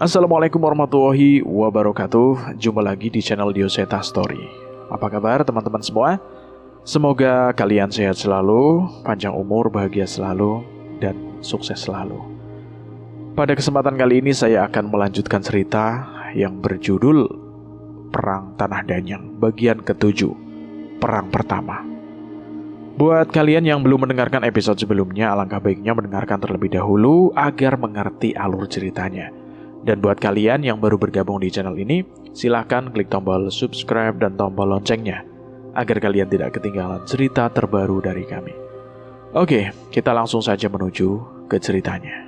Assalamualaikum warahmatullahi wabarakatuh. Jumpa lagi di channel Dioseta Story. Apa kabar teman-teman semua? Semoga kalian sehat selalu, panjang umur, bahagia selalu, dan sukses selalu. Pada kesempatan kali ini saya akan melanjutkan cerita yang berjudul Perang Tanah Danyang bagian ke-7, Perang Pertama. Buat kalian yang belum mendengarkan episode sebelumnya, alangkah baiknya mendengarkan terlebih dahulu agar mengerti alur ceritanya. Dan buat kalian yang baru bergabung di channel ini, silahkan klik tombol subscribe dan tombol loncengnya agar kalian tidak ketinggalan cerita terbaru dari kami. Oke, kita langsung saja menuju ke ceritanya.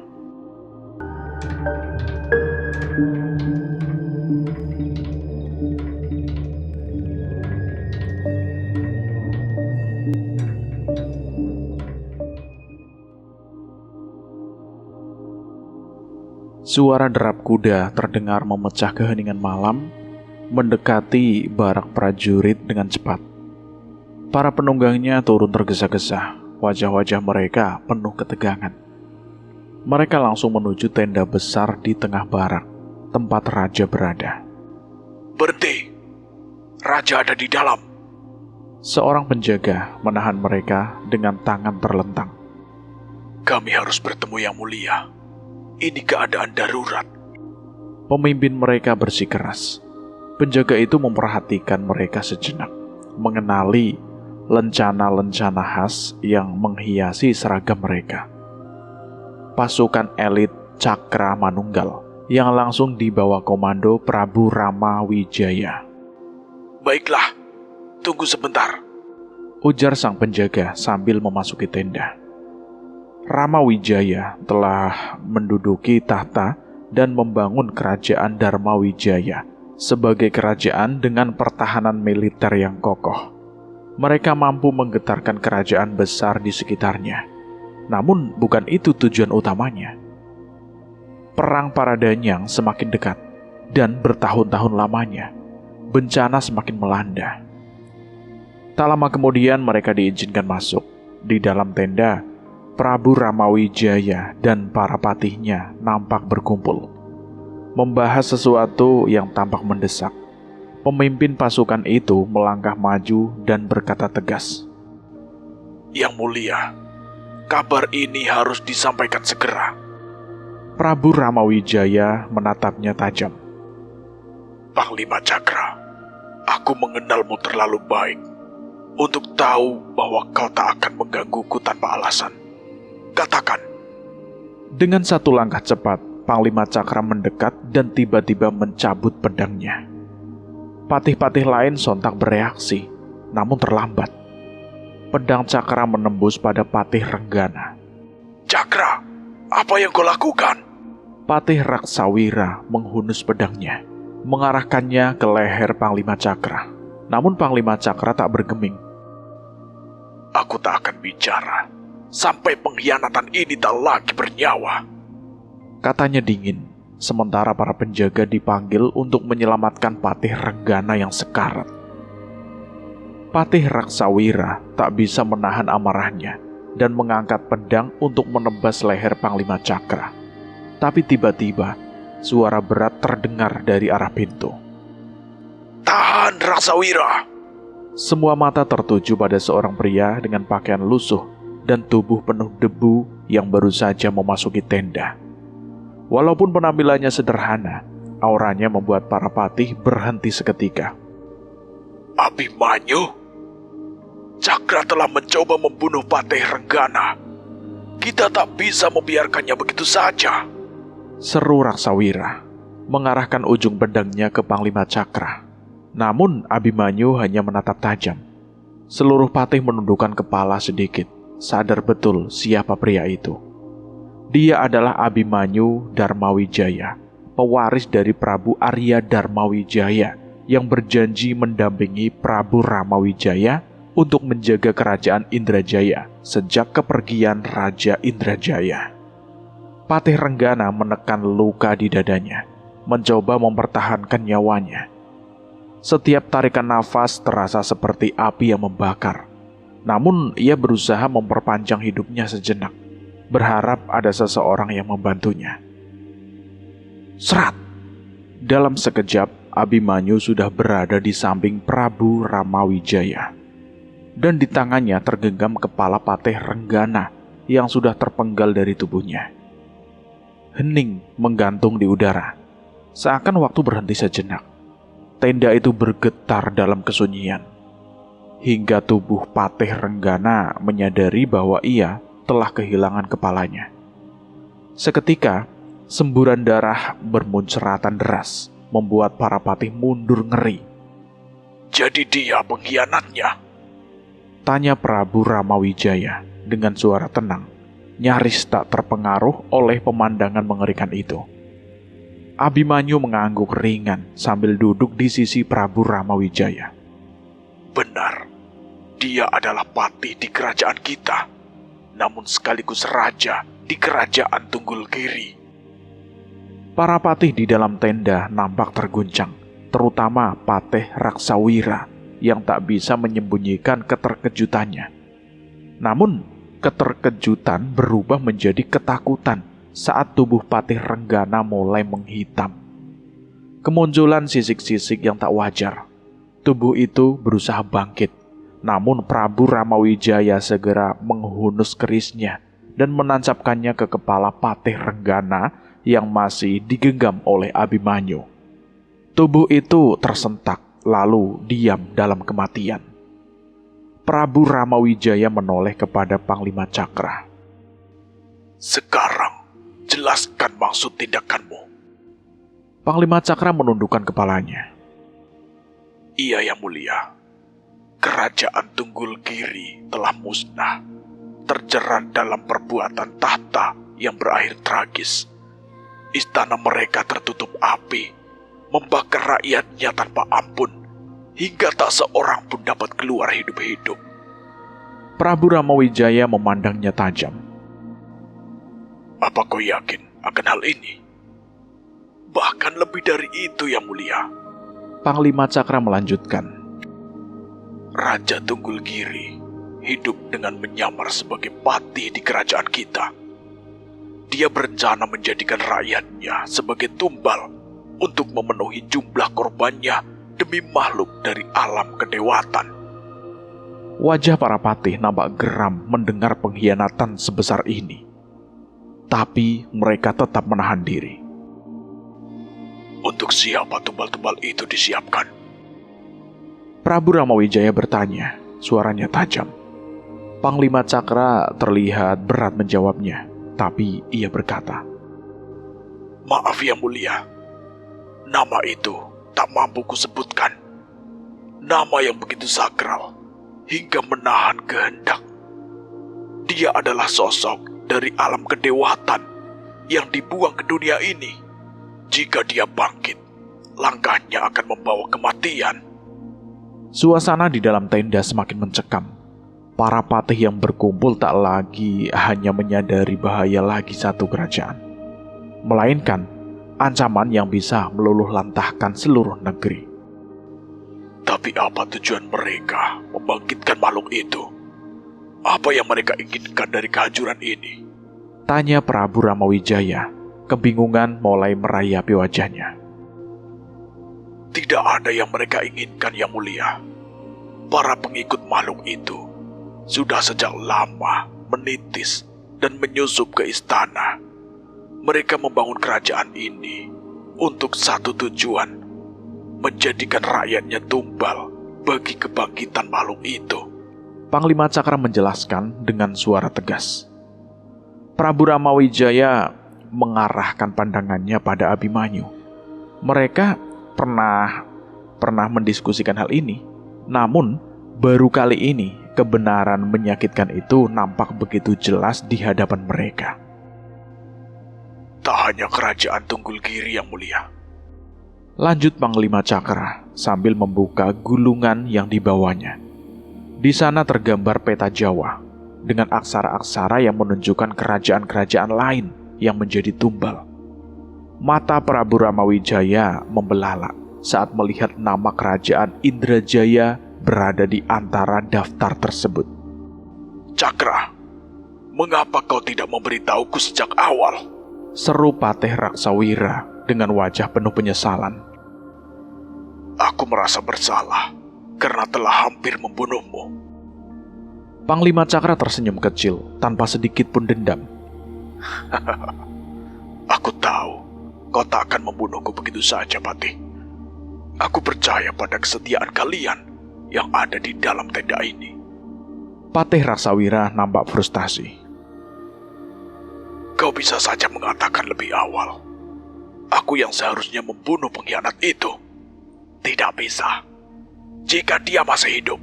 Suara derap kuda terdengar memecah keheningan malam, mendekati barak prajurit dengan cepat. Para penunggangnya turun tergesa-gesa, wajah-wajah mereka penuh ketegangan. Mereka langsung menuju tenda besar di tengah barak, tempat raja berada. Berhenti! Raja ada di dalam. Seorang penjaga menahan mereka dengan tangan terlentang. Kami harus bertemu Yang Mulia. Ini keadaan darurat. Pemimpin mereka bersikeras. Penjaga itu memperhatikan mereka sejenak, mengenali lencana-lencana khas yang menghiasi seragam mereka. Pasukan elit Cakra Manunggal yang langsung dibawa komando Prabu Rama Wijaya. Baiklah, tunggu sebentar, ujar sang penjaga sambil memasuki tenda. Rama Wijaya telah menduduki tahta dan membangun kerajaan Dharma Wijaya sebagai kerajaan dengan pertahanan militer yang kokoh. Mereka mampu menggetarkan kerajaan besar di sekitarnya. Namun bukan itu tujuan utamanya. Perang para Danyang semakin dekat dan bertahun-tahun lamanya. Bencana semakin melanda. Tak lama kemudian mereka diizinkan masuk. Di dalam tenda, Prabu Rama Wijaya dan para patihnya nampak berkumpul, membahas sesuatu yang tampak mendesak. Pemimpin pasukan itu melangkah maju dan berkata tegas. Yang Mulia, kabar ini harus disampaikan segera. Prabu Rama Wijaya menatapnya tajam. Panglima Cakra, aku mengenalmu terlalu baik untuk tahu bahwa kau tak akan menggangguku tanpa alasan. Katakan. Dengan satu langkah cepat, Panglima Cakra mendekat dan tiba-tiba mencabut pedangnya. Patih-patih lain sontak bereaksi, namun terlambat. Pedang Cakra menembus pada Patih Renggana. Cakra, apa yang kau lakukan? Patih Raksawira menghunus pedangnya, mengarahkannya ke leher Panglima Cakra. Namun Panglima Cakra tak bergeming. Aku tak akan bicara sampai pengkhianatan ini tak lagi bernyawa, katanya dingin, sementara para penjaga dipanggil untuk menyelamatkan Patih Renggana yang sekarat. Patih Raksawira tak bisa menahan amarahnya dan mengangkat pedang untuk menebas leher Panglima Cakra. Tapi tiba-tiba, suara berat terdengar dari arah pintu. Tahan, Raksawira! Semua mata tertuju pada seorang pria dengan pakaian lusuh dan tubuh penuh debu yang baru saja memasuki tenda. Walaupun penampilannya sederhana, auranya membuat para patih berhenti seketika. Abimanyu, Cakra telah mencoba membunuh Patih Renggana. Kita tak bisa membiarkannya begitu saja, seru Raksawira, mengarahkan ujung pedangnya ke Panglima Cakra. Namun Abimanyu hanya menatap tajam. Seluruh patih menundukkan kepala sedikit, sadar betul siapa pria itu. Dia adalah Abimanyu Darmawijaya, pewaris dari Prabu Arya Darmawijaya yang berjanji mendampingi Prabu Ramawijaya untuk menjaga kerajaan Indrajaya sejak kepergian Raja Indrajaya. Patih Renggana menekan luka di dadanya, mencoba mempertahankan nyawanya. Setiap tarikan nafas terasa seperti api yang membakar. Namun ia berusaha memperpanjang hidupnya sejenak, berharap ada seseorang yang membantunya. Serat! Dalam sekejap, Abimanyu sudah berada di samping Prabu Ramawijaya. Dan di tangannya tergenggam kepala Patih Renggana yang sudah terpenggal dari tubuhnya. Hening menggantung di udara, seakan waktu berhenti sejenak. Tenda itu bergetar dalam kesunyian, hingga tubuh Patih Renggana menyadari bahwa ia telah kehilangan kepalanya. Seketika, semburan darah bermunceratan deras, membuat para patih mundur ngeri. Jadi dia pengkhianatnya? Tanya Prabu Ramawijaya dengan suara tenang, nyaris tak terpengaruh oleh pemandangan mengerikan itu. Abimanyu mengangguk ringan sambil duduk di sisi Prabu Ramawijaya. Benar, dia adalah patih di kerajaan kita, namun sekaligus raja di kerajaan Tunggulgiri. Para patih di dalam tenda nampak terguncang, terutama Patih Raksawira yang tak bisa menyembunyikan keterkejutannya. Namun, keterkejutan berubah menjadi ketakutan saat tubuh Patih Renggana mulai menghitam. Kemunculan sisik-sisik yang tak wajar. Tubuh itu berusaha bangkit, namun Prabu Ramawijaya segera menghunus kerisnya dan menancapkannya ke kepala Patih Renggana yang masih digenggam oleh Abimanyu. Tubuh itu tersentak, lalu diam dalam kematian. Prabu Ramawijaya menoleh kepada Panglima Cakra. Sekarang, jelaskan maksud tindakanmu. Panglima Cakra menundukkan kepalanya. Iya, Yang Mulia. Kerajaan Tunggulgiri telah musnah, terjerat dalam perbuatan tahta yang berakhir tragis. Istana mereka tertutup api, membakar rakyatnya tanpa ampun, hingga tak seorang pun dapat keluar hidup-hidup. Prabu Ramawijaya memandangnya tajam. Apa kau yakin akan hal ini? Bahkan lebih dari itu, Yang Mulia. Panglima Cakra melanjutkan. Raja Tunggulgiri hidup dengan menyamar sebagai patih di kerajaan kita. Dia berencana menjadikan rakyatnya sebagai tumbal untuk memenuhi jumlah korbannya demi makhluk dari alam kedewatan. Wajah para patih nampak geram mendengar pengkhianatan sebesar ini. Tapi mereka tetap menahan diri. Untuk siapa tumbal-tumbal itu disiapkan? Prabu Ramawijaya bertanya, suaranya tajam. Panglima Cakra terlihat berat menjawabnya, tapi ia berkata, Maaf Yang Mulia, nama itu tak mampu kusebutkan. Nama yang begitu sakral, hingga menahan kehendak. Dia adalah sosok dari alam kedewatan yang dibuang ke dunia ini. Jika dia bangkit, langkahnya akan membawa kematian. Suasana di dalam tenda semakin mencekam. Para patih yang berkumpul tak lagi hanya menyadari bahaya lagi satu kerajaan, melainkan ancaman yang bisa meluluhlantahkan seluruh negeri. Tapi apa tujuan mereka membangkitkan makhluk itu? Apa yang mereka inginkan dari kehancuran ini? Tanya Prabu Ramawijaya. Kebingungan mulai merayapi wajahnya. Tidak ada yang mereka inginkan, Yang Mulia. Para pengikut makhluk itu sudah sejak lama menitis dan menyusup ke istana. Mereka membangun kerajaan ini untuk satu tujuan, menjadikan rakyatnya tumbal bagi kebangkitan makhluk itu. Panglima Cakra menjelaskan dengan suara tegas. Prabu Ramawijaya mengarahkan pandangannya pada Abimanyu. Mereka pernah mendiskusikan hal ini, namun baru kali ini kebenaran menyakitkan itu nampak begitu jelas di hadapan mereka. Tak hanya kerajaan Tunggulgiri, Yang Mulia. Lanjut Panglima Cakra sambil membuka gulungan yang dibawanya. Di sana tergambar peta Jawa dengan aksara-aksara yang menunjukkan kerajaan-kerajaan lain yang menjadi tumbal. Mata Prabu Ramawijaya membelalak saat melihat nama kerajaan Indrajaya berada di antara daftar tersebut. Cakra, mengapa kau tidak memberitahuku sejak awal? Seru Patih Raksawira dengan wajah penuh penyesalan. Aku merasa bersalah karena telah hampir membunuhmu. Panglima Cakra tersenyum kecil tanpa sedikit pun dendam. Aku tahu kau tak akan membunuhku begitu saja, Patih. Aku percaya pada kesetiaan kalian yang ada di dalam tenda ini. Patih Raksawira nampak frustasi. Kau bisa saja mengatakan lebih awal, aku yang seharusnya membunuh pengkhianat itu. Tidak bisa. Jika dia masih hidup,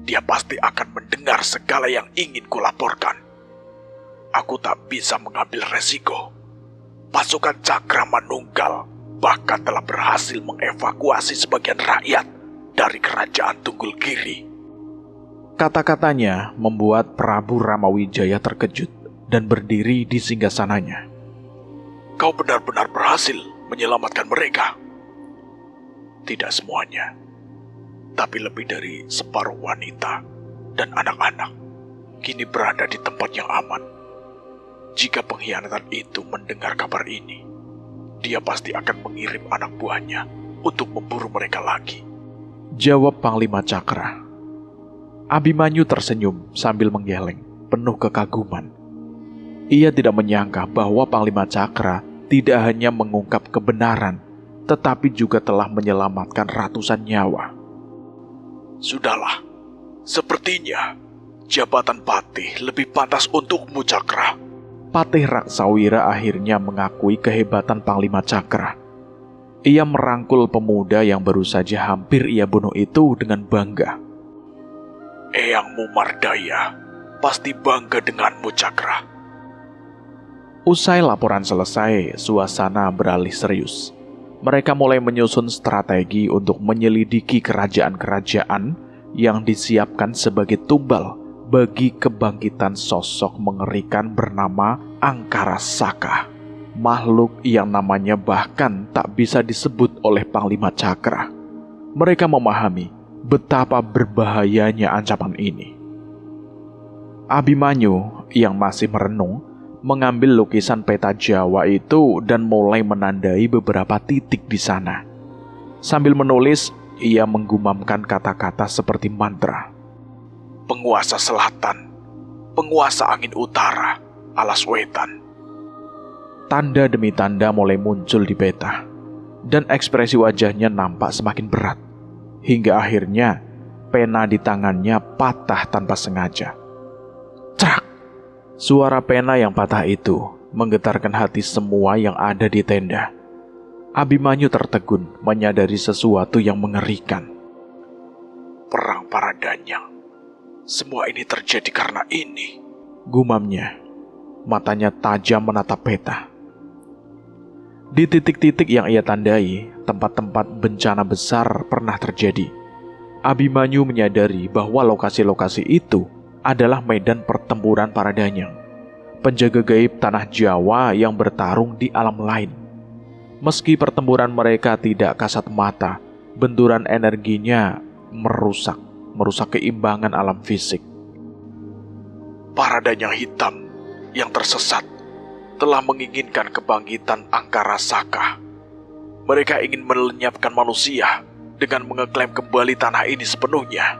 dia pasti akan mendengar segala yang ingin kulaporkan. Aku tak bisa mengambil resiko. Pasukan Cakra Manunggal bahkan telah berhasil mengevakuasi sebagian rakyat dari kerajaan Tunggul Giri. Kata-katanya membuat Prabu Ramawijaya terkejut dan berdiri di singgasananya. Kau benar-benar berhasil menyelamatkan mereka. Tidak semuanya, tapi lebih dari separuh wanita dan anak-anak kini berada di tempat yang aman. Jika pengkhianatan itu mendengar kabar ini, dia pasti akan mengirim anak buahnya untuk memburu mereka lagi. Jawab Panglima Cakra. Abimanyu tersenyum sambil menggeleng, penuh kekaguman. Ia tidak menyangka bahwa Panglima Cakra tidak hanya mengungkap kebenaran, tetapi juga telah menyelamatkan ratusan nyawa. Sudahlah, sepertinya jabatan Patih lebih pantas untukmu, Cakra. Patih Raksawira akhirnya mengakui kehebatan Panglima Cakra. Ia merangkul pemuda yang baru saja hampir ia bunuh itu dengan bangga. Eyangmu Mardaya pasti bangga denganmu, Cakra. Usai laporan selesai, suasana beralih serius. Mereka mulai menyusun strategi untuk menyelidiki kerajaan-kerajaan yang disiapkan sebagai tumbal bagi kebangkitan sosok mengerikan bernama Angkara Saka, makhluk yang namanya bahkan tak bisa disebut oleh Panglima Cakra. Mereka memahami betapa berbahayanya ancaman ini. Abimanyu yang masih merenung mengambil lukisan peta Jawa itu dan mulai menandai beberapa titik di sana. Sambil menulis, ia menggumamkan kata-kata seperti mantra. Penguasa selatan, penguasa angin utara, alas wetan. Tanda demi tanda mulai muncul di peta, dan ekspresi wajahnya nampak semakin berat. Hingga akhirnya, pena di tangannya patah tanpa sengaja. Crak! Suara pena yang patah itu menggetarkan hati semua yang ada di tenda. Abimanyu tertegun menyadari sesuatu yang mengerikan. Perang para danyang. Semua ini terjadi karena ini, gumamnya. Matanya tajam menatap peta. Di titik-titik yang ia tandai, tempat-tempat bencana besar pernah terjadi. Abimanyu menyadari bahwa lokasi-lokasi itu adalah medan pertempuran para danyang, penjaga gaib tanah Jawa yang bertarung di alam lain. Meski pertempuran mereka tidak kasat mata, benturan energinya merusak keimbangan alam fisik. Para danyang hitam yang tersesat telah menginginkan kebangkitan Angkara Saka. Mereka ingin melenyapkan manusia dengan mengeklaim kembali tanah ini sepenuhnya.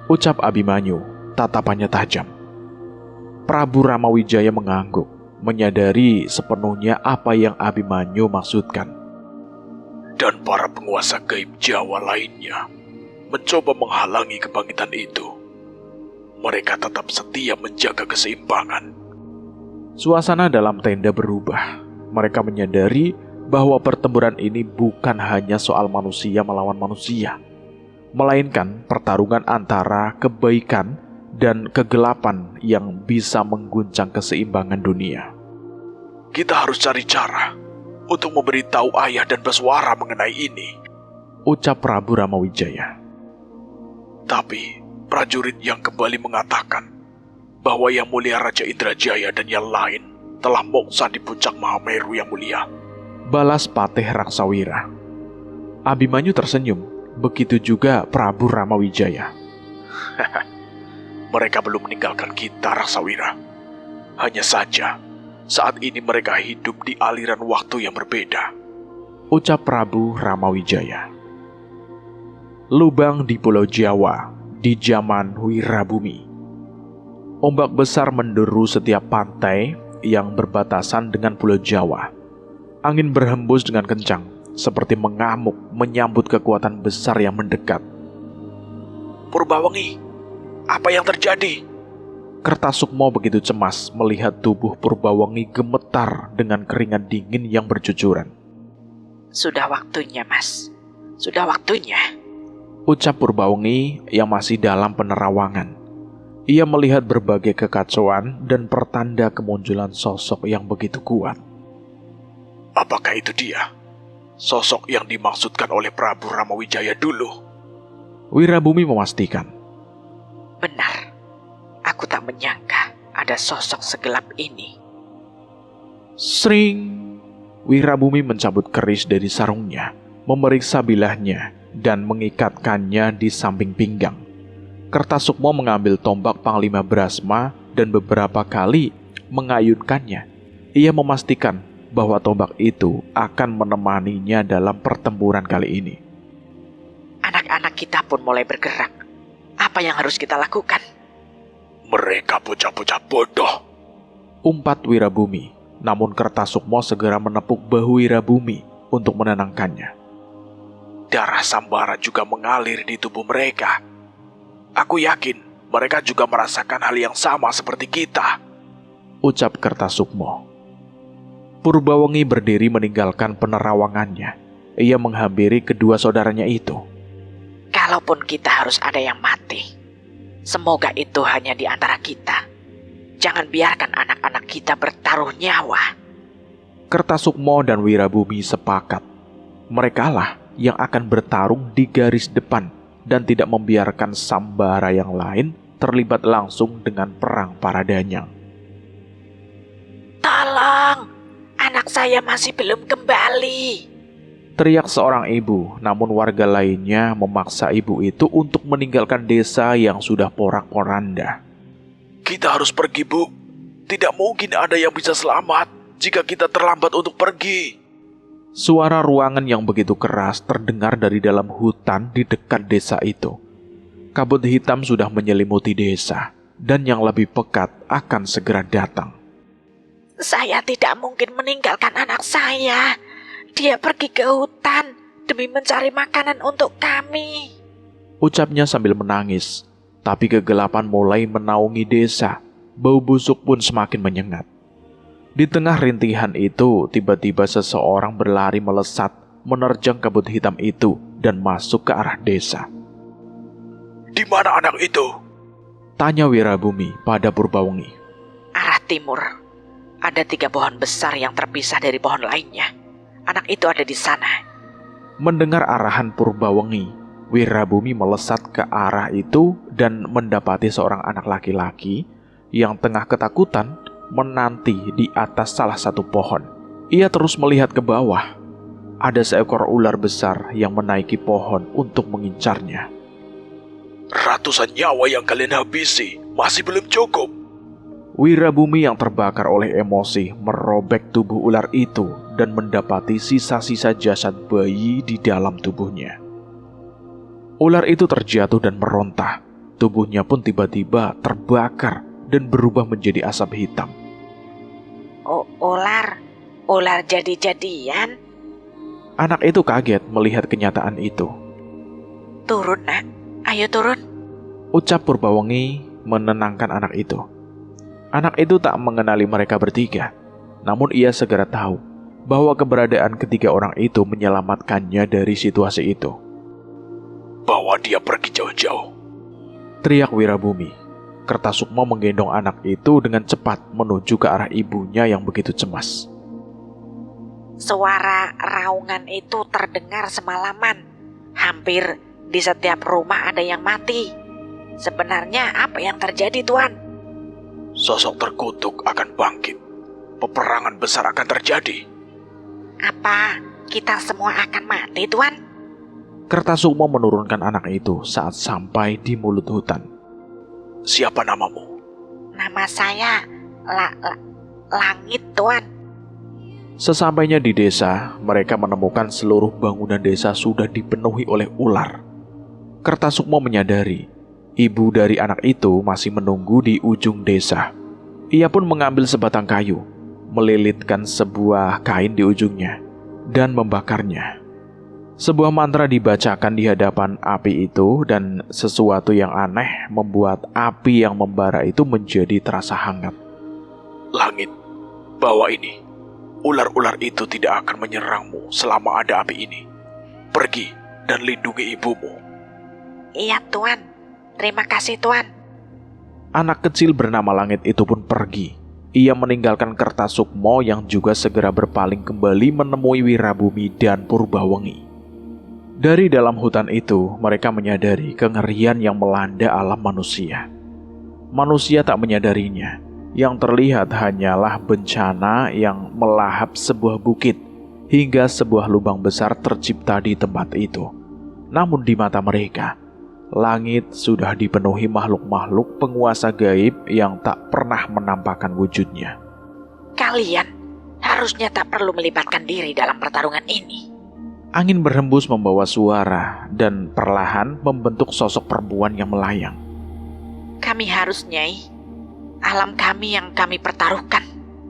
Ucap Abimanyu, tatapannya tajam. Prabu Ramawijaya mengangguk, menyadari sepenuhnya apa yang Abimanyu maksudkan. Dan para penguasa gaib Jawa lainnya mencoba menghalangi kebangkitan itu. Mereka tetap setia menjaga keseimbangan. Suasana dalam tenda berubah. Mereka menyadari bahwa pertempuran ini bukan hanya soal manusia melawan manusia, melainkan pertarungan antara kebaikan dan kegelapan yang bisa mengguncang keseimbangan dunia. Kita harus cari cara untuk memberitahu ayah dan Baswara mengenai ini, ucap Prabu Ramawijaya. Tapi prajurit yang kembali mengatakan bahwa Yang Mulia Raja Indrajaya dan yang lain telah moksa di puncak Mahameru, Yang Mulia, balas Patih Raksawira. Abimanyu tersenyum, begitu juga Prabu Ramawijaya. Mereka belum meninggalkan kita, Raksawira. Hanya saja, saat ini mereka hidup di aliran waktu yang berbeda. ucap Prabu Ramawijaya. Lubang di Pulau Jawa di zaman Wirabumi. Ombak besar menderu setiap pantai yang berbatasan dengan Pulau Jawa. Angin berhembus dengan kencang, seperti mengamuk menyambut kekuatan besar yang mendekat. Purbawengi, apa yang terjadi? Kertasukmo begitu cemas melihat tubuh Purbawengi gemetar dengan keringat dingin yang bercucuran. Sudah waktunya, Mas. Sudah waktunya. Ucap Purbawengi yang masih dalam penerawangan. Ia melihat berbagai kekacauan dan pertanda kemunculan sosok yang begitu kuat. Apakah itu dia? Sosok yang dimaksudkan oleh Prabu Ramawijaya dulu? Wirabumi memastikan. Benar. Aku tak menyangka ada sosok segelap ini. Sring! Wirabumi mencabut keris dari sarungnya, memeriksa bilahnya, dan mengikatkannya di samping pinggang. Kertasukmo mengambil tombak Panglima Brasma dan beberapa kali mengayunkannya. Ia memastikan bahwa tombak itu akan menemaninya dalam pertempuran kali ini. Anak-anak kita pun mulai bergerak. Apa yang harus kita lakukan? Mereka bocah-bocah bodoh, umpat Wirabumi. Namun Kertasukmo segera menepuk bahu Wirabumi untuk menenangkannya. Darah Sambara juga mengalir di tubuh mereka. Aku yakin mereka juga merasakan hal yang sama seperti kita, ucap Kertasukmo. Purbawengi berdiri meninggalkan penerawangannya. Ia menghampiri kedua saudaranya itu. Kalaupun kita harus ada yang mati, semoga itu hanya di antara kita. Jangan biarkan anak-anak kita bertaruh nyawa. Kertasukmo dan Wirabumi sepakat. Merekalah yang akan bertarung di garis depan dan tidak membiarkan Sambara yang lain terlibat langsung dengan perang para danyang. Tolong, anak saya masih belum kembali, teriak seorang ibu, namun warga lainnya memaksa ibu itu untuk meninggalkan desa yang sudah porak-poranda. Kita harus pergi, Bu. Tidak mungkin ada yang bisa selamat jika kita terlambat untuk pergi. Suara ruangan yang begitu keras terdengar dari dalam hutan di dekat desa itu. Kabut hitam sudah menyelimuti desa, dan yang lebih pekat akan segera datang. Saya tidak mungkin meninggalkan anak saya. Dia pergi ke hutan demi mencari makanan untuk kami, ucapnya sambil menangis. Tapi kegelapan mulai menaungi desa. Bau busuk pun semakin menyengat. Di tengah rintihan itu, tiba-tiba seseorang berlari melesat, menerjang kabut hitam itu, dan masuk ke arah desa. Di mana anak itu? Tanya Wirabumi pada Purbawengi. Arah timur. Ada 3 pohon besar yang terpisah dari pohon lainnya. Anak itu ada di sana. Mendengar arahan Purbawengi, Wirabumi melesat ke arah itu dan mendapati seorang anak laki-laki yang tengah ketakutan menanti di atas salah satu pohon. Ia terus melihat ke bawah. Ada seekor ular besar yang menaiki pohon untuk mengincarnya. Ratusan nyawa yang kalian habisi masih belum cukup. Wirabumi yang terbakar oleh emosi merobek tubuh ular itu dan mendapati sisa-sisa jasad bayi di dalam tubuhnya. Ular itu terjatuh dan merontah. Tubuhnya pun tiba-tiba terbakar dan berubah menjadi asap hitam. Oh, ular jadi-jadian? Anak itu kaget melihat kenyataan itu. Turun, Nak. Ayo turun, ucap Purbawengi menenangkan anak itu. Anak itu tak mengenali mereka bertiga, namun ia segera tahu bahwa keberadaan ketiga orang itu menyelamatkannya dari situasi itu. Bawa dia pergi jauh-jauh, teriak Wirabumi. Kertasukmo menggendong anak itu dengan cepat menuju ke arah ibunya yang begitu cemas. Suara raungan itu terdengar semalaman. Hampir di setiap rumah ada yang mati. Sebenarnya apa yang terjadi, Tuan? Sosok terkutuk akan bangkit. Peperangan besar akan terjadi. Apa kita semua akan mati, Tuan? Kertasukmo menurunkan anak itu saat sampai di mulut hutan. Siapa namamu? Nama saya Langit, Tuan. Sesampainya di desa, mereka menemukan seluruh bangunan desa sudah dipenuhi oleh ular. Kertasukmo menyadari ibu dari anak itu masih menunggu di ujung desa. Ia pun mengambil sebatang kayu, melilitkan sebuah kain di ujungnya, dan membakarnya. Sebuah mantra dibacakan di hadapan api itu, dan sesuatu yang aneh membuat api yang membara itu menjadi terasa hangat. Langit, bawa ini. Ular-ular itu tidak akan menyerangmu selama ada api ini. Pergi dan lindungi ibumu. Iya, Tuan. Terima kasih, Tuan. Anak kecil bernama Langit itu pun pergi. Ia meninggalkan Kertasukmo yang juga segera berpaling kembali menemui Wirabumi dan Purbawengi. Dari dalam hutan itu, mereka menyadari kengerian yang melanda alam manusia. Manusia tak menyadarinya. Yang terlihat hanyalah bencana yang melahap sebuah bukit hingga sebuah lubang besar tercipta di tempat itu. Namun di mata mereka, langit sudah dipenuhi makhluk-makhluk penguasa gaib yang tak pernah menampakkan wujudnya. Kalian harusnya tak perlu melibatkan diri dalam pertarungan ini. Angin berhembus membawa suara dan perlahan membentuk sosok perempuan yang melayang. Kami harus, Nyai. Alam kami yang kami pertaruhkan,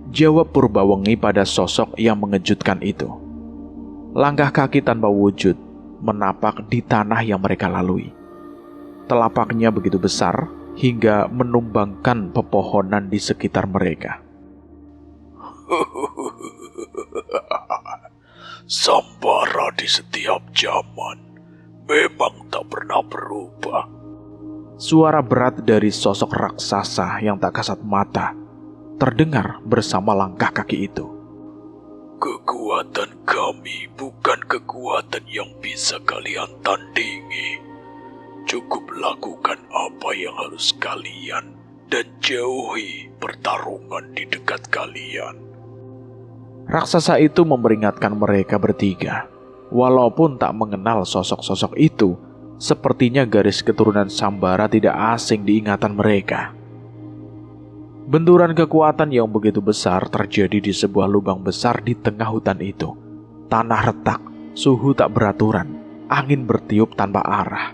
jawab Purbawengi pada sosok yang mengejutkan itu. Langkah kaki tanpa wujud menapak di tanah yang mereka lalui. Telapaknya begitu besar hingga menumbangkan pepohonan di sekitar mereka. Sambara di setiap zaman memang tak pernah berubah. Suara berat dari sosok raksasa yang tak kasat mata terdengar bersama langkah kaki itu. Kekuatan kami bukan kekuatan yang bisa kalian tandingi. Cukup lakukan apa yang harus kalian dan jauhi pertarungan di dekat kalian. Raksasa itu memperingatkan mereka bertiga. Walaupun tak mengenal sosok-sosok itu, sepertinya garis keturunan Sambara tidak asing di ingatan mereka. Benturan kekuatan yang begitu besar terjadi di sebuah lubang besar di tengah hutan itu. Tanah retak, suhu tak beraturan, angin bertiup tanpa arah.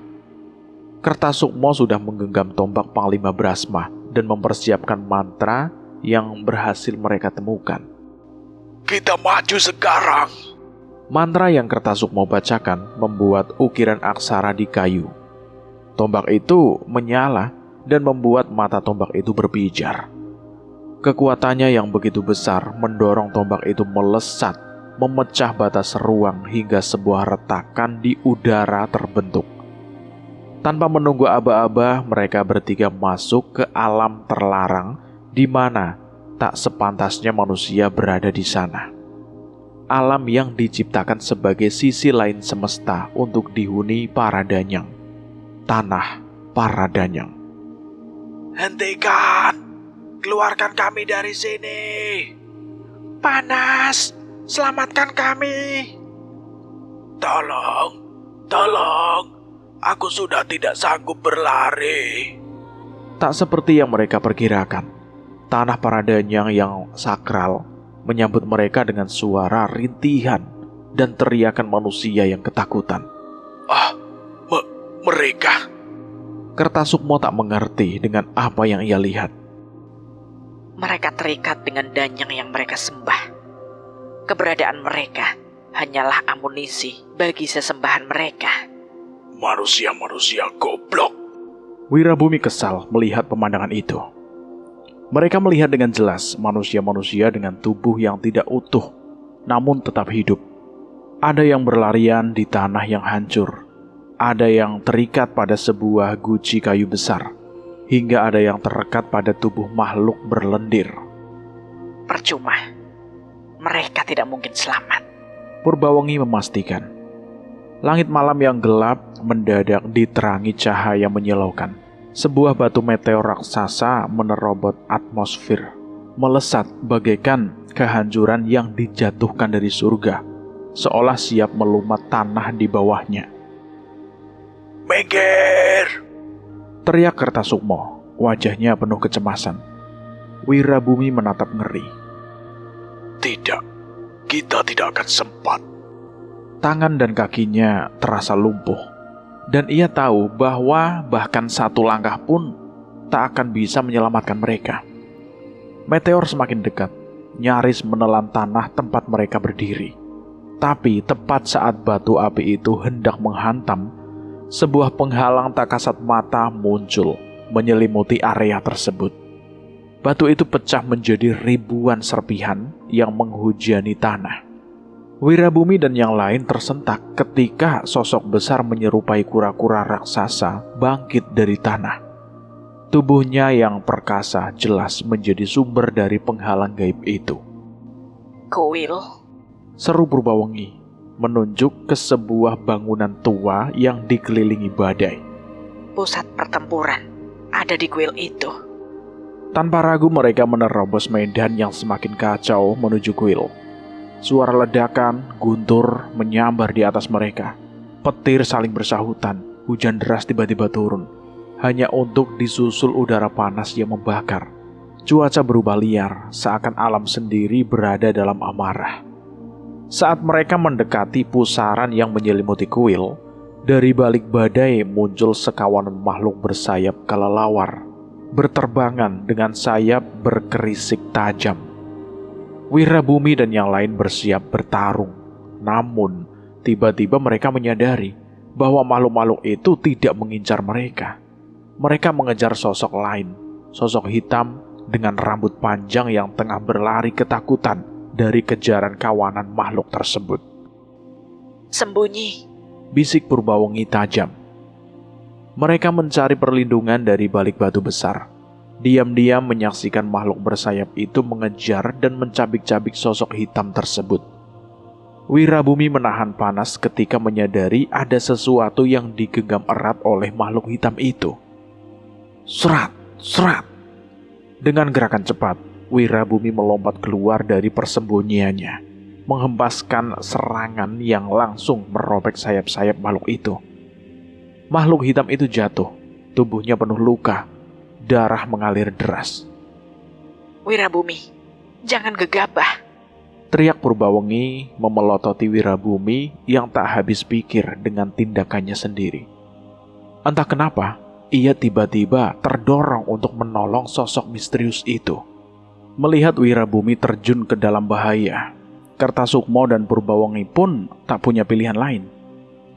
Kertasukmo sudah menggenggam tombak Panglima Brasma dan mempersiapkan mantra yang berhasil mereka temukan. Kita maju sekarang! Mantra yang Kertasukmo bacakan membuat ukiran aksara di kayu. Tombak itu menyala dan membuat mata tombak itu berpijar. Kekuatannya yang begitu besar mendorong tombak itu melesat, memecah batas ruang hingga sebuah retakan di udara terbentuk. Tanpa menunggu aba-aba, mereka bertiga masuk ke alam terlarang di mana tak sepantasnya manusia berada di sana. Alam yang diciptakan sebagai sisi lain semesta untuk dihuni para danyang. Tanah para danyang. Hentikan! Keluarkan kami dari sini! Panas! Selamatkan kami! Tolong! Tolong! Aku sudah tidak sanggup berlari. Tak seperti yang mereka perkirakan. Tanah para danyang yang sakral menyambut mereka dengan suara rintihan dan teriakan manusia yang ketakutan. Mereka? Kertasukmo tak mengerti dengan apa yang ia lihat. Mereka terikat dengan danyang yang mereka sembah. Keberadaan mereka hanyalah amunisi bagi sesembahan mereka. Manusia-manusia goblok. Wirabumi kesal melihat pemandangan itu. Mereka melihat dengan jelas manusia-manusia dengan tubuh yang tidak utuh, namun tetap hidup. Ada yang berlarian di tanah yang hancur, ada yang terikat pada sebuah guci kayu besar, hingga ada yang terekat pada tubuh makhluk berlendir. Percuma, mereka tidak mungkin selamat. Purbawengi memastikan. Langit malam yang gelap mendadak diterangi cahaya menyilaukan. Sebuah batu meteor raksasa menerobot atmosfer, melesat bagaikan kehancuran yang dijatuhkan dari surga, seolah siap melumat tanah di bawahnya. Minggir! Teriak Kertasukmo, wajahnya penuh kecemasan. Wirabumi menatap ngeri. Tidak, kita tidak akan sempat. Tangan dan kakinya terasa lumpuh, dan ia tahu bahwa bahkan satu langkah pun tak akan bisa menyelamatkan mereka. Meteor semakin dekat, nyaris menelan tanah tempat mereka berdiri. Tapi tepat saat batu api itu hendak menghantam, sebuah penghalang tak kasat mata muncul menyelimuti area tersebut. Batu itu pecah menjadi ribuan serpihan yang menghujani tanah. Wirabumi dan yang lain tersentak ketika sosok besar menyerupai kura-kura raksasa bangkit dari tanah. Tubuhnya yang perkasa jelas menjadi sumber dari penghalang gaib itu. Kuil, Seru Purbawengi menunjuk ke sebuah bangunan tua yang dikelilingi badai. pusat pertempuran ada di kuil itu. Tanpa ragu mereka menerobos medan yang semakin kacau menuju kuil. Suara ledakan, guntur menyambar di atas mereka. Petir saling bersahutan, hujan deras tiba-tiba turun, hanya untuk disusul udara panas yang membakar. Cuaca berubah liar, seakan alam sendiri berada dalam amarah. Saat mereka mendekati pusaran yang menyelimuti kuil, dari balik badai muncul sekawanan makhluk bersayap kelelawar, berterbangan dengan sayap berkerisik tajam. Wirabumi dan yang lain bersiap bertarung. Namun, tiba-tiba mereka menyadari bahwa makhluk-makhluk itu tidak mengincar mereka. Mereka mengejar sosok lain, sosok hitam dengan rambut panjang yang tengah berlari ketakutan dari kejaran kawanan makhluk tersebut. Sembunyi, Bisik Purbawengi tajam. Mereka mencari perlindungan dari balik batu besar. Diam-diam menyaksikan makhluk bersayap itu mengejar dan mencabik-cabik sosok hitam tersebut. Wirabumi menahan panas ketika menyadari ada sesuatu yang digenggam erat oleh makhluk hitam itu. Serat, serat. Dengan gerakan cepat, Wirabumi melompat keluar dari persembunyiannya, menghempaskan serangan yang langsung merobek sayap-sayap makhluk itu. Makhluk hitam itu jatuh, tubuhnya penuh luka, darah mengalir deras. Wirabumi, jangan gegabah. Teriak Purbawengi memelototi Wirabumi yang tak habis pikir dengan tindakannya sendiri. Entah kenapa, ia tiba-tiba terdorong untuk menolong sosok misterius itu. Melihat Wirabumi terjun ke dalam bahaya, Kertasukmo dan Purbawengi pun tak punya pilihan lain.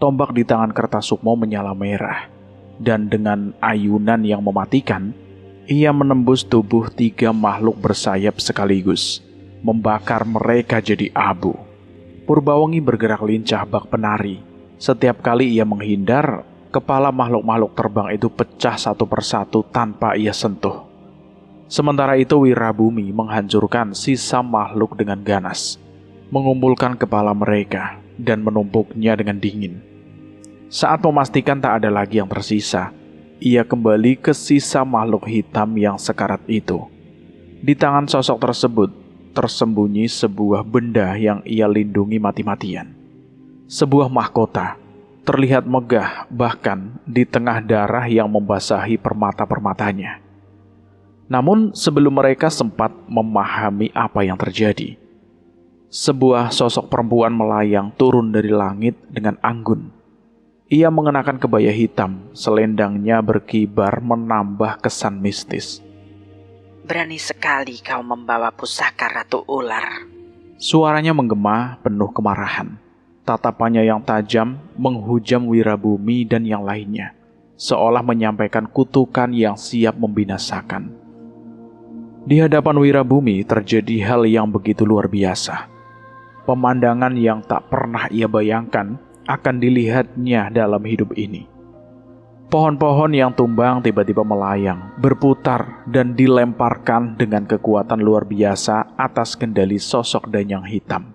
Tombak di tangan Kertasukmo menyala merah, dan dengan ayunan yang mematikan, ia menembus tubuh 3 makhluk bersayap sekaligus, membakar mereka jadi abu. Purbawengi bergerak lincah bak penari. Setiap kali ia menghindar, kepala makhluk-makhluk terbang itu pecah satu persatu tanpa ia sentuh. Sementara itu Wirabumi menghancurkan sisa makhluk dengan ganas, mengumpulkan kepala mereka dan menumpuknya dengan dingin. Saat memastikan tak ada lagi yang tersisa, ia kembali ke sisa makhluk hitam yang sekarat itu. Di tangan sosok tersebut tersembunyi sebuah benda yang ia lindungi mati-matian. Sebuah mahkota, terlihat megah bahkan di tengah darah yang membasahi permata-permatanya. Namun sebelum mereka sempat memahami apa yang terjadi, sebuah sosok perempuan melayang turun dari langit dengan anggun. Ia mengenakan kebaya hitam, selendangnya berkibar menambah kesan mistis. Berani sekali kau membawa pusaka Ratu Ular. Suaranya menggema penuh kemarahan. Tatapannya yang tajam menghujam Wirabumi dan yang lainnya, seolah menyampaikan kutukan yang siap membinasakan. Di hadapan Wirabumi terjadi hal yang begitu luar biasa. Pemandangan yang tak pernah ia bayangkan akan dilihatnya dalam hidup ini. Pohon-pohon yang tumbang tiba-tiba melayang, berputar dan dilemparkan dengan kekuatan luar biasa atas kendali sosok danyang hitam.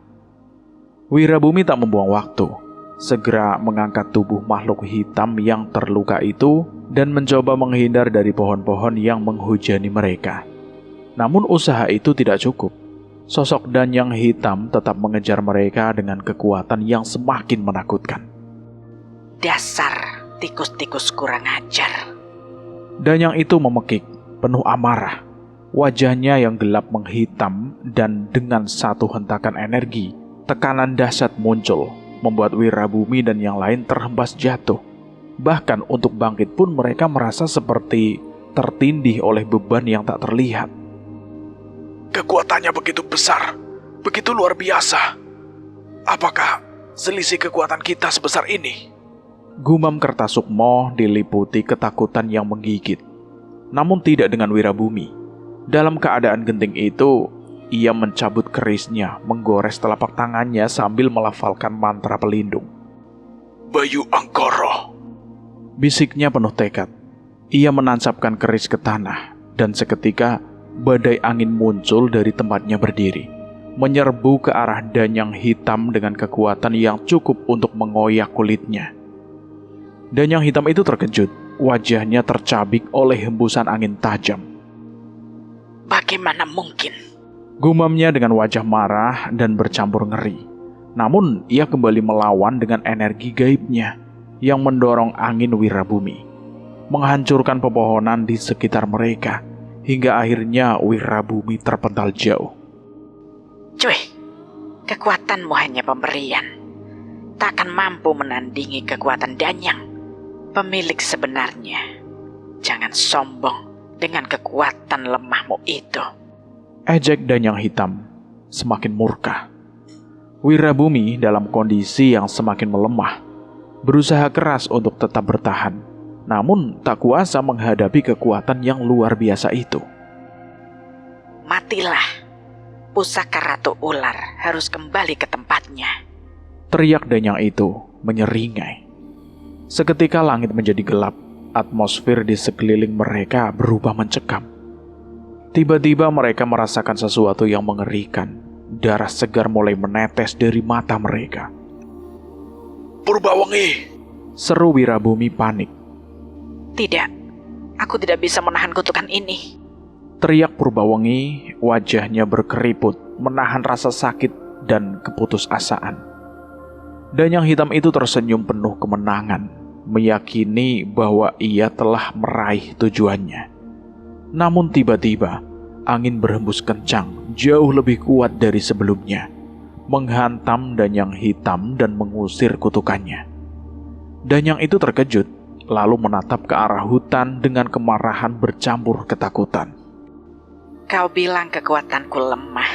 Wirabumi tak membuang waktu, segera mengangkat tubuh makhluk hitam yang terluka itu dan mencoba menghindar dari pohon-pohon yang menghujani mereka. Namun usaha itu tidak cukup. Sosok danyang hitam tetap mengejar mereka dengan kekuatan yang semakin menakutkan. Dasar tikus-tikus kurang ajar. Danyang itu memekik, penuh amarah. Wajahnya yang gelap menghitam dan dengan satu hentakan energi Tekanan dahsyat muncul, membuat Wirabumi dan yang lain terhempas jatuh. Bahkan untuk bangkit pun mereka merasa seperti tertindih oleh beban yang tak terlihat. Kekuatannya begitu besar, begitu luar biasa. Apakah selisih kekuatan kita sebesar ini? Gumam Kertasukmo diliputi ketakutan yang menggigit. Namun tidak dengan Wirabumi. Dalam keadaan genting itu, ia mencabut kerisnya, menggores telapak tangannya sambil melafalkan mantra pelindung. Bayu Angkara, bisiknya penuh tekad. Ia menancapkan keris ke tanah, dan seketika badai angin muncul dari tempatnya berdiri, menyerbu ke arah Danyang Hitam dengan kekuatan yang cukup untuk mengoyak kulitnya. Danyang Hitam itu terkejut, wajahnya tercabik oleh hembusan angin tajam. Bagaimana mungkin? Gumamnya dengan wajah marah dan bercampur ngeri. Namun ia kembali melawan dengan energi gaibnya yang mendorong angin Wirabumi, menghancurkan pepohonan di sekitar mereka, hingga akhirnya Wirabumi terpental jauh. Cuy, kekuatanmu hanya pemberian. Tak akan mampu menandingi kekuatan Danyang, pemilik sebenarnya. Jangan sombong dengan kekuatan lemahmu itu. Ejek Danyang Hitam semakin murka. Wirabumi dalam kondisi yang semakin melemah, berusaha keras untuk tetap bertahan, namun tak kuasa menghadapi kekuatan yang luar biasa itu. Matilah. Pusaka Ratu Ular harus kembali ke tempatnya. Teriak Danyang itu menyeringai. Seketika langit menjadi gelap, atmosfer di sekeliling mereka berubah mencekam. Tiba-tiba mereka merasakan sesuatu yang mengerikan. Darah segar mulai menetes dari mata mereka. Purbawangi, seru Wirabumi panik. Tidak, aku tidak bisa menahan kutukan ini. Teriak Purbawangi, wajahnya berkeriput, menahan rasa sakit dan keputusasaan. Danyang Hitam itu tersenyum penuh kemenangan, meyakini bahwa ia telah meraih tujuannya. Namun tiba-tiba, angin berhembus kencang, jauh lebih kuat dari sebelumnya, menghantam Danyang Hitam dan mengusir kutukannya. Danyang itu terkejut, lalu menatap ke arah hutan dengan kemarahan bercampur ketakutan. Kau bilang kekuatanku lemah.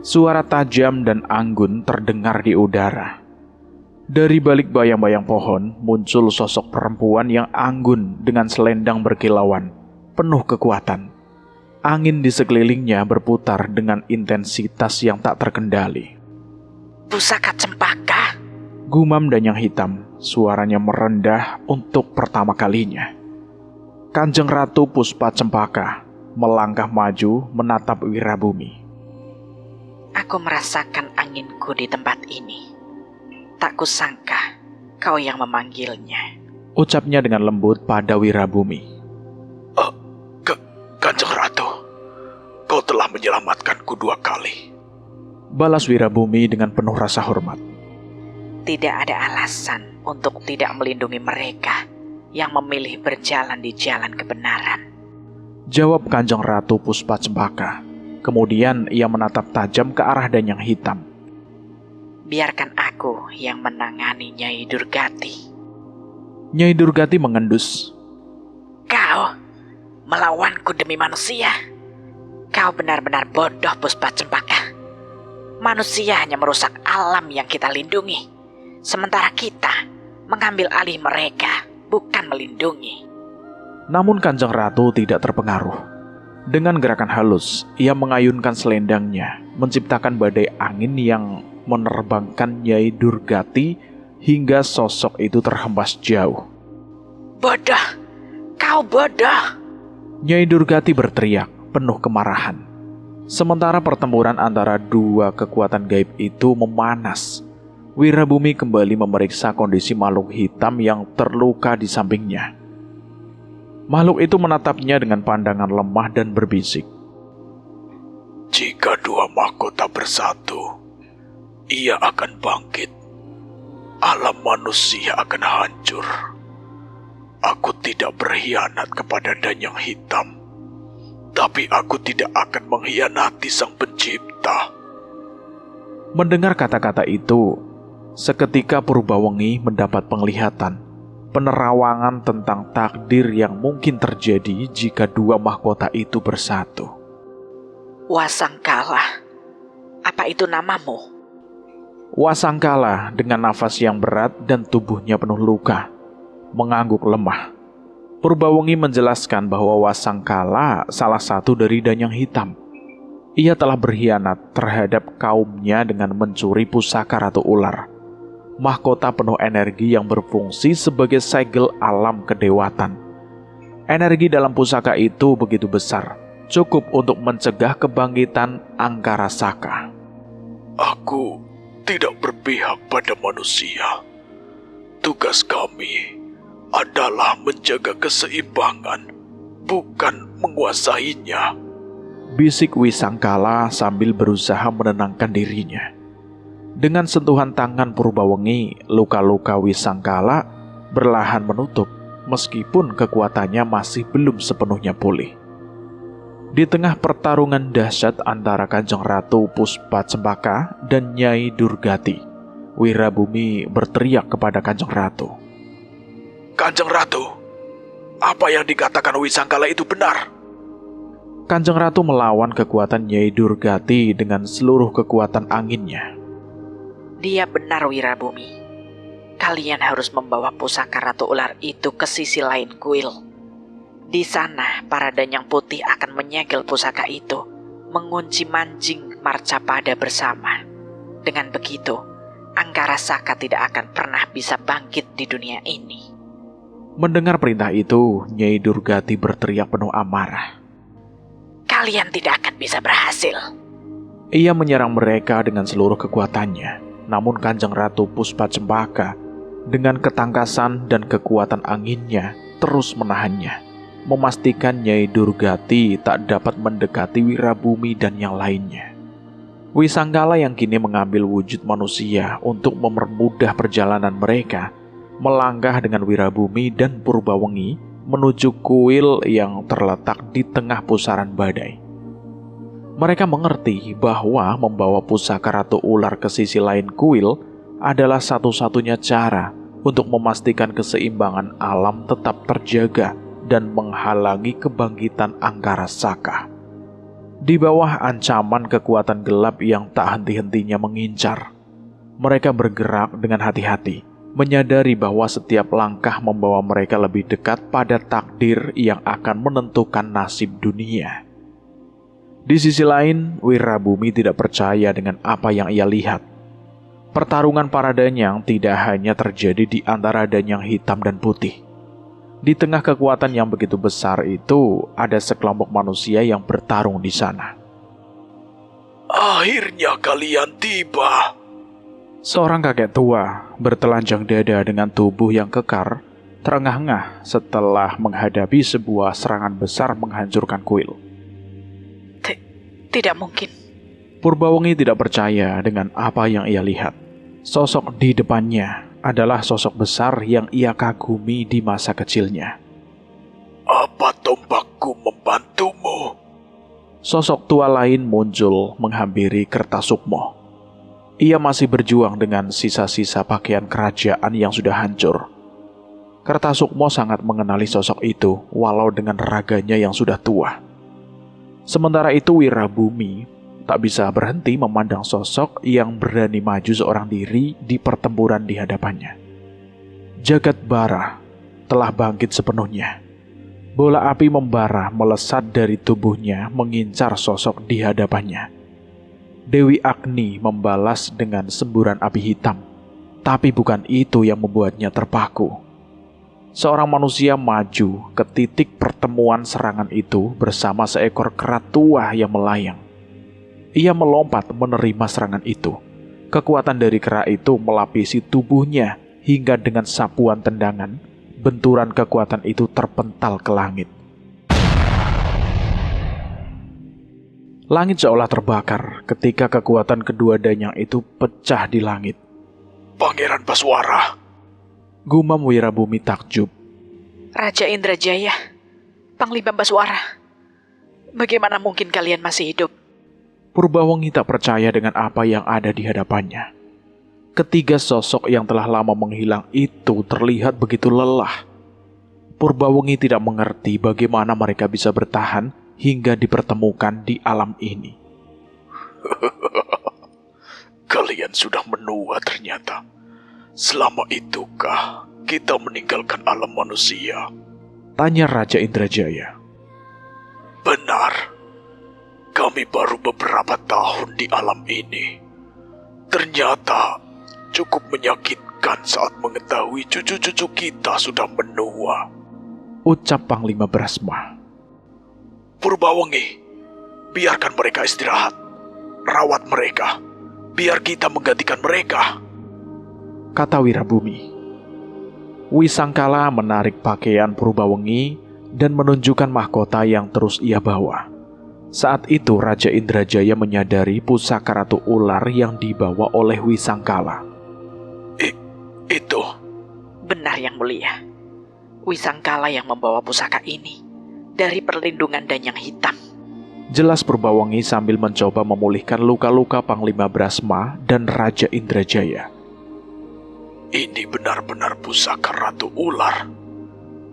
Suara tajam dan anggun terdengar di udara. Dari balik bayang-bayang pohon, muncul sosok perempuan yang anggun dengan selendang berkilauan, penuh kekuatan. Angin di sekelilingnya berputar dengan intensitas yang tak terkendali. Pusaka Cempaka. Gumam Danyang Hitam, suaranya merendah untuk pertama kalinya. Kanjeng Ratu Puspa Cempaka melangkah maju menatap Wirabumi. Aku merasakan anginku di tempat ini. Tak kusangka kau yang memanggilnya. Ucapnya dengan lembut pada Wirabumi. Kanjeng Ratu, kau telah menyelamatkanku 2 kali. Balas Wirabumi dengan penuh rasa hormat. Tidak ada alasan untuk tidak melindungi mereka yang memilih berjalan di jalan kebenaran. Jawab Kanjeng Ratu Puspa Cempaka. Kemudian ia menatap tajam ke arah Danyang Hitam. Biarkan aku yang menangani Nyai Durgati. Nyai Durgati mengendus. Kau melawanku demi manusia. Kau benar-benar bodoh, Puspa Cempaka. Manusia hanya merusak alam yang kita lindungi, sementara kita mengambil alih mereka, bukan melindungi. Namun Kanjeng Ratu tidak terpengaruh. Dengan gerakan halus, ia mengayunkan selendangnya, menciptakan badai angin yang menerbangkan Nyai Durgati hingga sosok itu terhempas jauh. Bodoh! Kau bodoh! Nyai Durgati berteriak, penuh kemarahan. Sementara pertempuran antara 2 kekuatan gaib itu memanas, Wirabumi kembali memeriksa kondisi makhluk hitam yang terluka di sampingnya. Makhluk itu menatapnya dengan pandangan lemah dan berbisik. Jika 2 mahkota bersatu, ia akan bangkit. Alam manusia akan hancur. Aku tidak berkhianat kepada Danyang Hitam, tapi aku tidak akan mengkhianati Sang Pencipta. Mendengar kata-kata itu, seketika Purbawengi mendapat penglihatan, penerawangan tentang takdir yang mungkin terjadi jika dua mahkota itu bersatu. Wasangkala, apa itu namamu? Wasangkala dengan nafas yang berat dan tubuhnya penuh luka, mengangguk lemah. Purbawengi menjelaskan bahwa Wasangkala salah satu dari Danyang Hitam. Ia telah berkhianat terhadap kaumnya dengan mencuri pusaka Ratu Ular, mahkota penuh energi yang berfungsi sebagai segel alam kedewatan. Energi dalam pusaka itu begitu besar, cukup untuk mencegah kebangkitan Angkara Saka. Aku tidak berpihak pada manusia. Tugas kami adalah menjaga keseimbangan, bukan menguasainya. Bisik Wisangkala sambil berusaha menenangkan dirinya. Dengan sentuhan tangan Purbawengi, luka-luka Wisangkala berlahan menutup, meskipun kekuatannya masih belum sepenuhnya pulih. Di tengah pertarungan dahsyat antara Kanjeng Ratu Puspacempaka dan Nyai Durgati, Wirabumi berteriak kepada Kanjeng Ratu. Kanjeng Ratu, apa yang dikatakan Wisangkala itu benar? Kanjeng Ratu melawan kekuatan Nyai Durgati dengan seluruh kekuatan anginnya. Dia benar, Wirabumi. Kalian harus membawa pusaka Ratu Ular itu ke sisi lain kuil. Di sana, para Danyang Putih akan menyegel pusaka itu, mengunci Manjing Marcapada bersama. Dengan begitu, Angkara Saka tidak akan pernah bisa bangkit di dunia ini. Mendengar perintah itu, Nyai Durgati berteriak penuh amarah. Kalian tidak akan bisa berhasil. Ia menyerang mereka dengan seluruh kekuatannya, namun Kanjeng Ratu Puspacempaka dengan ketangkasan dan kekuatan anginnya terus menahannya, memastikan Nyai Durgati tak dapat mendekati Wirabumi dan yang lainnya. Wisangkala yang kini mengambil wujud manusia untuk mempermudah perjalanan mereka, melangkah dengan Wirabumi dan Purbawengi menuju kuil yang terletak di tengah pusaran badai. Mereka mengerti bahwa membawa pusaka Ratu Ular ke sisi lain kuil adalah satu-satunya cara untuk memastikan keseimbangan alam tetap terjaga dan menghalangi kebangkitan Angkara Saka. Di bawah ancaman kekuatan gelap yang tak henti-hentinya mengincar, mereka bergerak dengan hati-hati, menyadari bahwa setiap langkah membawa mereka lebih dekat pada takdir yang akan menentukan nasib dunia. Di sisi lain, Wirabumi tidak percaya dengan apa yang ia lihat. Pertarungan para Danyang tidak hanya terjadi di antara Danyang Hitam dan Putih. Di tengah kekuatan yang begitu besar itu, ada sekelompok manusia yang bertarung di sana. Akhirnya kalian tiba. Seorang kakek tua bertelanjang dada dengan tubuh yang kekar, terengah-engah setelah menghadapi sebuah serangan besar menghancurkan kuil. Tidak mungkin. Purbawengi tidak percaya dengan apa yang ia lihat. Sosok di depannya adalah sosok besar yang ia kagumi di masa kecilnya. Apa tombakku membantumu? Sosok tua lain muncul menghampiri Kertasukmo. Ia masih berjuang dengan sisa-sisa pakaian kerajaan yang sudah hancur. Kertasukmo sangat mengenali sosok itu, walau dengan raganya yang sudah tua. Sementara itu Wirabumi tak bisa berhenti memandang sosok yang berani maju seorang diri di pertempuran di hadapannya. Jagat bara telah bangkit sepenuhnya. Bola api membara melesat dari tubuhnya mengincar sosok di hadapannya. Dewi Agni membalas dengan semburan api hitam, tapi bukan itu yang membuatnya terpaku. Seorang manusia maju ke titik pertemuan serangan itu bersama seekor kera tua yang melayang. Ia melompat menerima serangan itu. Kekuatan dari kera itu melapisi tubuhnya hingga dengan sapuan tendangan, benturan kekuatan itu terpental ke langit. Langit seolah terbakar ketika kekuatan kedua Danyang itu pecah di langit. Pangeran Baswara, Gumam Wirabumi takjub. Raja Indrajaya, Panglima Baswara, bagaimana mungkin kalian masih hidup? Purbawangi tak percaya dengan apa yang ada di hadapannya. Ketiga sosok yang telah lama menghilang itu terlihat begitu lelah. Purbawangi tidak mengerti bagaimana mereka bisa bertahan hingga dipertemukan di alam ini. Kalian sudah menua ternyata. Selama itukah kita meninggalkan alam manusia? Tanya Raja Indrajaya. Benar. Kami baru beberapa tahun di alam ini. Ternyata cukup menyakitkan saat mengetahui cucu-cucu kita sudah menua. Ucap Panglima Brasma. Purbawangi, biarkan mereka istirahat. Rawat mereka. Biar kita menggantikan mereka. Kata Wirabumi. Wisangkala menarik pakaian Purbawangi dan menunjukkan mahkota yang terus ia bawa. Saat itu Raja Indrajaya menyadari pusaka Ratu Ular yang dibawa oleh Wisangkala. Itu. Benar Yang Mulia. Wisangkala yang membawa pusaka ini dari perlindungan Danyang Hitam. Jelas Purbawangi sambil mencoba memulihkan luka-luka Panglima Brasma dan Raja Indrajaya. Ini benar-benar pusaka Ratu Ular.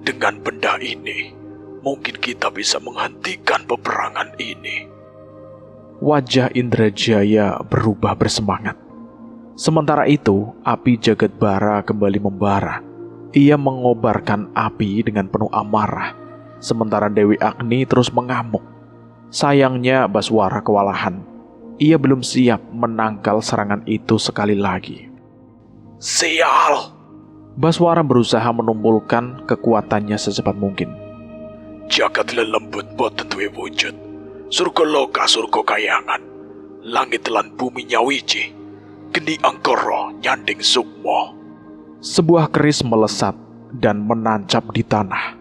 Dengan benda ini, mungkin kita bisa menghentikan peperangan ini. Wajah Indrajaya berubah bersemangat. Sementara itu, api Jagat Bara kembali membara. Ia mengobarkan api dengan penuh amarah. Sementara Dewi Agni terus mengamuk. Sayangnya Baswara kewalahan. Ia belum siap menangkal serangan itu sekali lagi. Sial! Baswara berusaha menumpulkan kekuatannya secepat mungkin. Jagat lelembut boten duwe wujud. Surga loka surga kayangan. Langit lan bumi nyawiji. Geni angkara nyanding sukmo. Sebuah keris melesat dan menancap di tanah.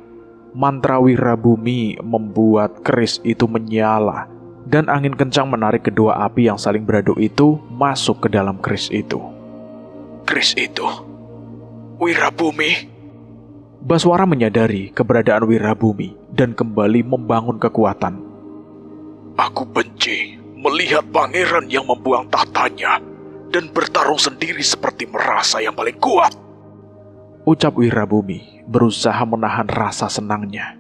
Mantra Wirabumi membuat keris itu menyala. Dan angin kencang menarik kedua api yang saling beradu itu masuk ke dalam keris itu. Keris itu? Wirabumi? Baswara menyadari keberadaan Wirabumi dan kembali membangun kekuatan. Aku benci melihat pangeran yang membuang tahtanya dan bertarung sendiri seperti merasa yang paling kuat. Ucap Wirabumi berusaha menahan rasa senangnya.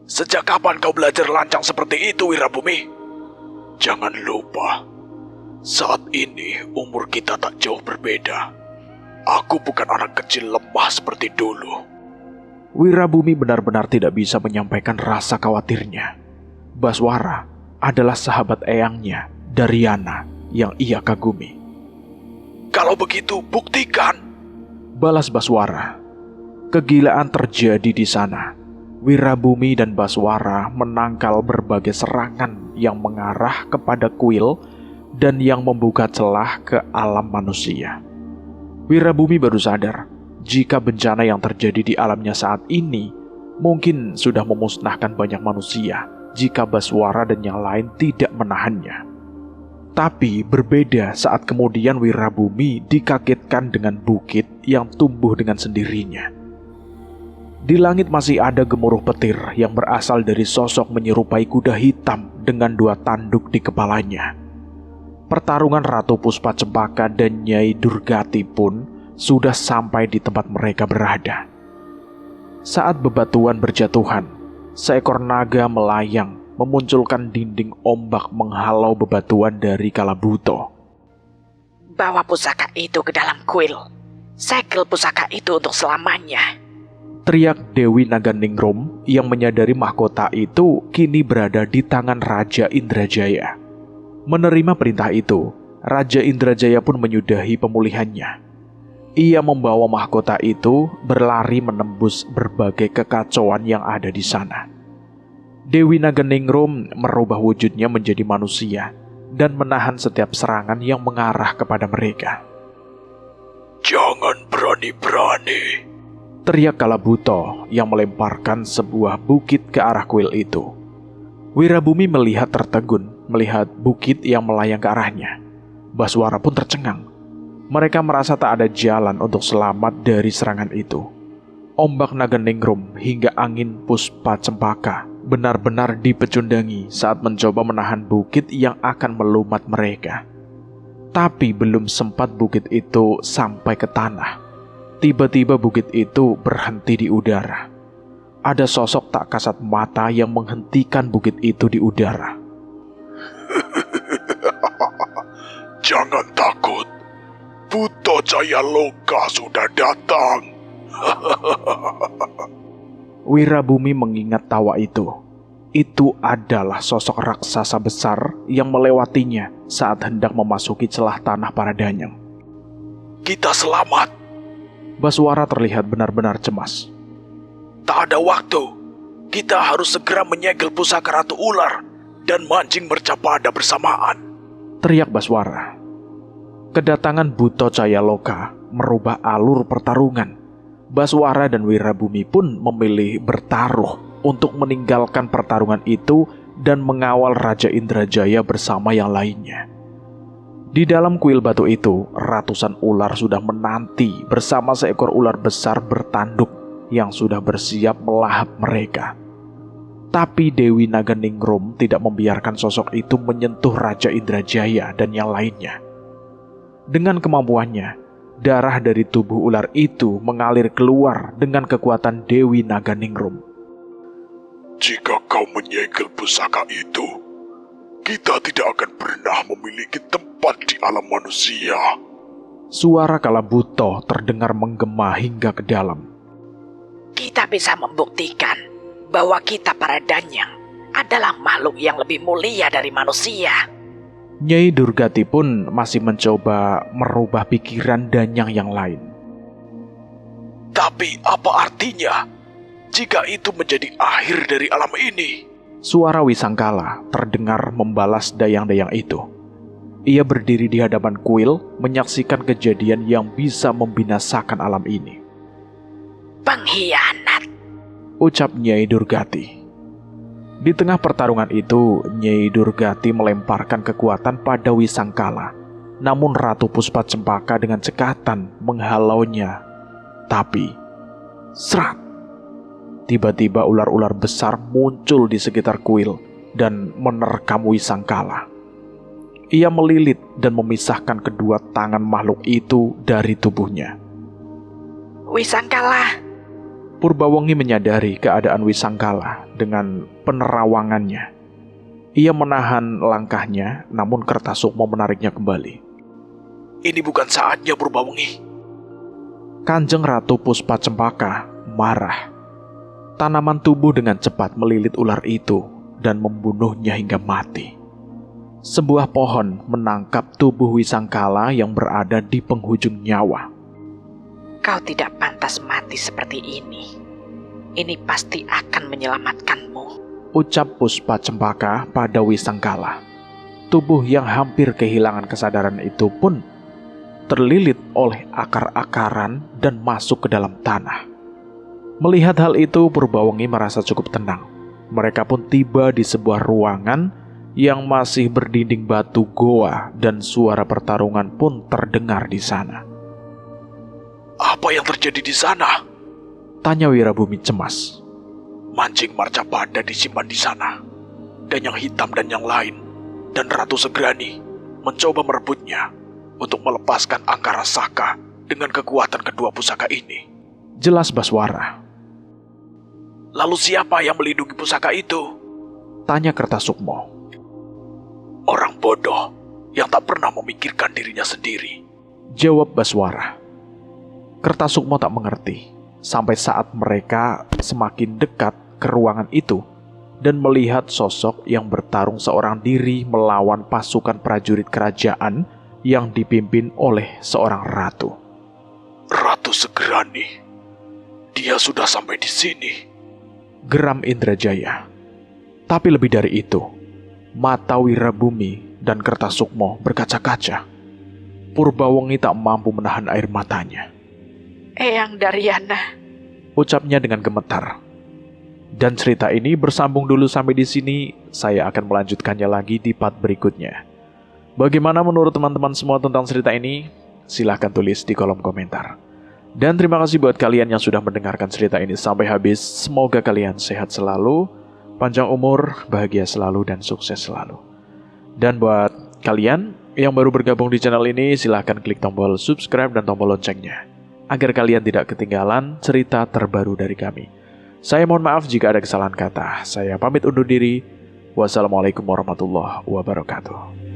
Sejak kapan kau belajar lancang seperti itu, Wirabumi? Jangan lupa, saat ini umur kita tak jauh berbeda. Aku bukan anak kecil lemah seperti dulu. Wirabumi benar-benar tidak bisa menyampaikan rasa khawatirnya. Baswara adalah sahabat eyangnya, Daryana, yang ia kagumi. Kalau begitu, buktikan. Balas Baswara. Kegilaan terjadi di sana. Wirabumi dan Baswara menangkal berbagai serangan yang mengarah kepada kuil dan yang membuka celah ke alam manusia. Wirabumi baru sadar jika bencana yang terjadi di alamnya saat ini mungkin sudah memusnahkan banyak manusia jika Baswara dan yang lain tidak menahannya. Tapi berbeda saat kemudian Wirabumi dikagetkan dengan bukit yang tumbuh dengan sendirinya. Di langit masih ada gemuruh petir yang berasal dari sosok menyerupai kuda hitam dengan 2 tanduk di kepalanya. Pertarungan Ratu Puspa Cempaka dan Nyai Durgati pun sudah sampai di tempat mereka berada. Saat bebatuan berjatuhan, seekor naga melayang memunculkan dinding ombak menghalau bebatuan dari Kalabuto. Bawa pusaka itu ke dalam kuil. Segel pusaka itu untuk selamanya. Teriak Dewi Naganingrum yang menyadari mahkota itu kini berada di tangan Raja Indrajaya. Menerima perintah itu, Raja Indrajaya pun menyudahi pemulihannya. Ia membawa mahkota itu berlari menembus berbagai kekacauan yang ada di sana. Dewi Naganingrum merubah wujudnya menjadi manusia dan menahan setiap serangan yang mengarah kepada mereka. Jangan berani-berani, teriak Kalabuto yang melemparkan sebuah bukit ke arah kuil itu. Wirabumi melihat tertegun melihat bukit yang melayang ke arahnya. Baswara pun tercengang. Mereka merasa tak ada jalan untuk selamat dari serangan itu. Ombak Naganingrum hingga angin Puspa Cempaka benar-benar dipecundangi saat mencoba menahan bukit yang akan melumat mereka. Tapi belum sempat bukit itu sampai ke tanah, tiba-tiba bukit itu berhenti di udara. Ada sosok tak kasat mata yang menghentikan bukit itu di udara. Jangan takut, Buto Jayaloka sudah datang. Wirabumi mengingat tawa itu. Itu adalah sosok raksasa besar yang melewatinya saat hendak memasuki celah tanah para danyang. Kita selamat. Baswara terlihat benar-benar cemas. Tak ada waktu. Kita harus segera menyegel pusaka Ratu Ular dan mancing mercapada bersamaan. Teriak Baswara. Kedatangan Buto Jayaloka merubah alur pertarungan. Baswara dan Wirabumi pun memilih bertaruh untuk meninggalkan pertarungan itu dan mengawal Raja Indrajaya bersama yang lainnya. Di dalam kuil batu itu, ratusan ular sudah menanti bersama seekor ular besar bertanduk yang sudah bersiap melahap mereka. Tapi Dewi Naganingrum tidak membiarkan sosok itu menyentuh Raja Indrajaya dan yang lainnya. Dengan kemampuannya, darah dari tubuh ular itu mengalir keluar dengan kekuatan Dewi Naganingrum. Jika kau menyegel pusaka itu, kita tidak akan pernah memiliki tempat di alam manusia. Suara Kalabuto terdengar menggema hingga ke dalam. Kita bisa membuktikan bahwa kita para danyang adalah makhluk yang lebih mulia dari manusia. Nyai Durgati pun masih mencoba merubah pikiran danyang yang lain. Tapi apa artinya jika itu menjadi akhir dari alam ini? Suara Wisangkala terdengar membalas dayang-dayang itu. Ia berdiri di hadapan kuil menyaksikan kejadian yang bisa membinasakan alam ini. Pengkhianat, ucap Nyai Durgati. Di tengah pertarungan itu, Nyai Durgati melemparkan kekuatan pada Wisangkala. Namun Ratu Puspa Cempaka dengan cekatan menghalaunya. Tapi, serat! Tiba-tiba ular-ular besar muncul di sekitar kuil dan menerkam Wisangkala. Ia melilit dan memisahkan kedua tangan makhluk itu dari tubuhnya. Wisangkala! Purbawangi menyadari keadaan Wisangkala dengan penerawangannya. Ia menahan langkahnya, namun Kertasukma menariknya kembali. Ini bukan saatnya, Purbawangi. Kanjeng Ratu Puspa Cempaka marah. Tanaman tubuh dengan cepat melilit ular itu dan membunuhnya hingga mati. Sebuah pohon menangkap tubuh Wisangkala yang berada di penghujung nyawa. Kau tidak pantas mati seperti ini. Ini pasti akan menyelamatkanmu, ucap Puspa Cempaka pada Wisangkala. Tubuh yang hampir kehilangan kesadaran itu pun terlilit oleh akar-akaran dan masuk ke dalam tanah. Melihat hal itu, Purbawangi merasa cukup tenang. Mereka pun tiba di sebuah ruangan yang masih berdinding batu goa dan suara pertarungan pun terdengar di sana. Apa yang terjadi di sana? Tanya Wirabumi cemas. Mancing marcapada disimpan di sana. Dan yang hitam dan yang lain. Dan Ratu Segrani mencoba merebutnya untuk melepaskan Angkara Saka dengan kekuatan kedua pusaka ini. Jelas Baswara. Lalu siapa yang melindungi pusaka itu? Tanya Kertasukma. Orang bodoh yang tak pernah memikirkan dirinya sendiri, jawab Baswara. Kertasukma tak mengerti sampai saat mereka semakin dekat ke ruangan itu dan melihat sosok yang bertarung seorang diri melawan pasukan prajurit kerajaan yang dipimpin oleh seorang ratu. Ratu Segrani, dia sudah sampai di sini, geram Indrajaya. Tapi lebih dari itu, mata Wirabumi dan Kertasukma berkaca-kaca. Purbawangi tak mampu menahan air matanya. Eyang Daryana, ucapnya dengan gemetar. Dan cerita ini bersambung dulu sampai di sini. Saya akan melanjutkannya lagi di part berikutnya. Bagaimana menurut teman-teman semua tentang cerita ini? Silahkan tulis di kolom komentar. Dan terima kasih buat kalian yang sudah mendengarkan cerita ini sampai habis. Semoga kalian sehat selalu. panjang umur, bahagia selalu, dan sukses selalu. Dan buat kalian yang baru bergabung di channel ini, silahkan klik tombol subscribe dan tombol loncengnya, agar kalian tidak ketinggalan cerita terbaru dari kami. Saya mohon maaf jika ada kesalahan kata. Saya pamit undur diri. Wassalamualaikum warahmatullahi wabarakatuh.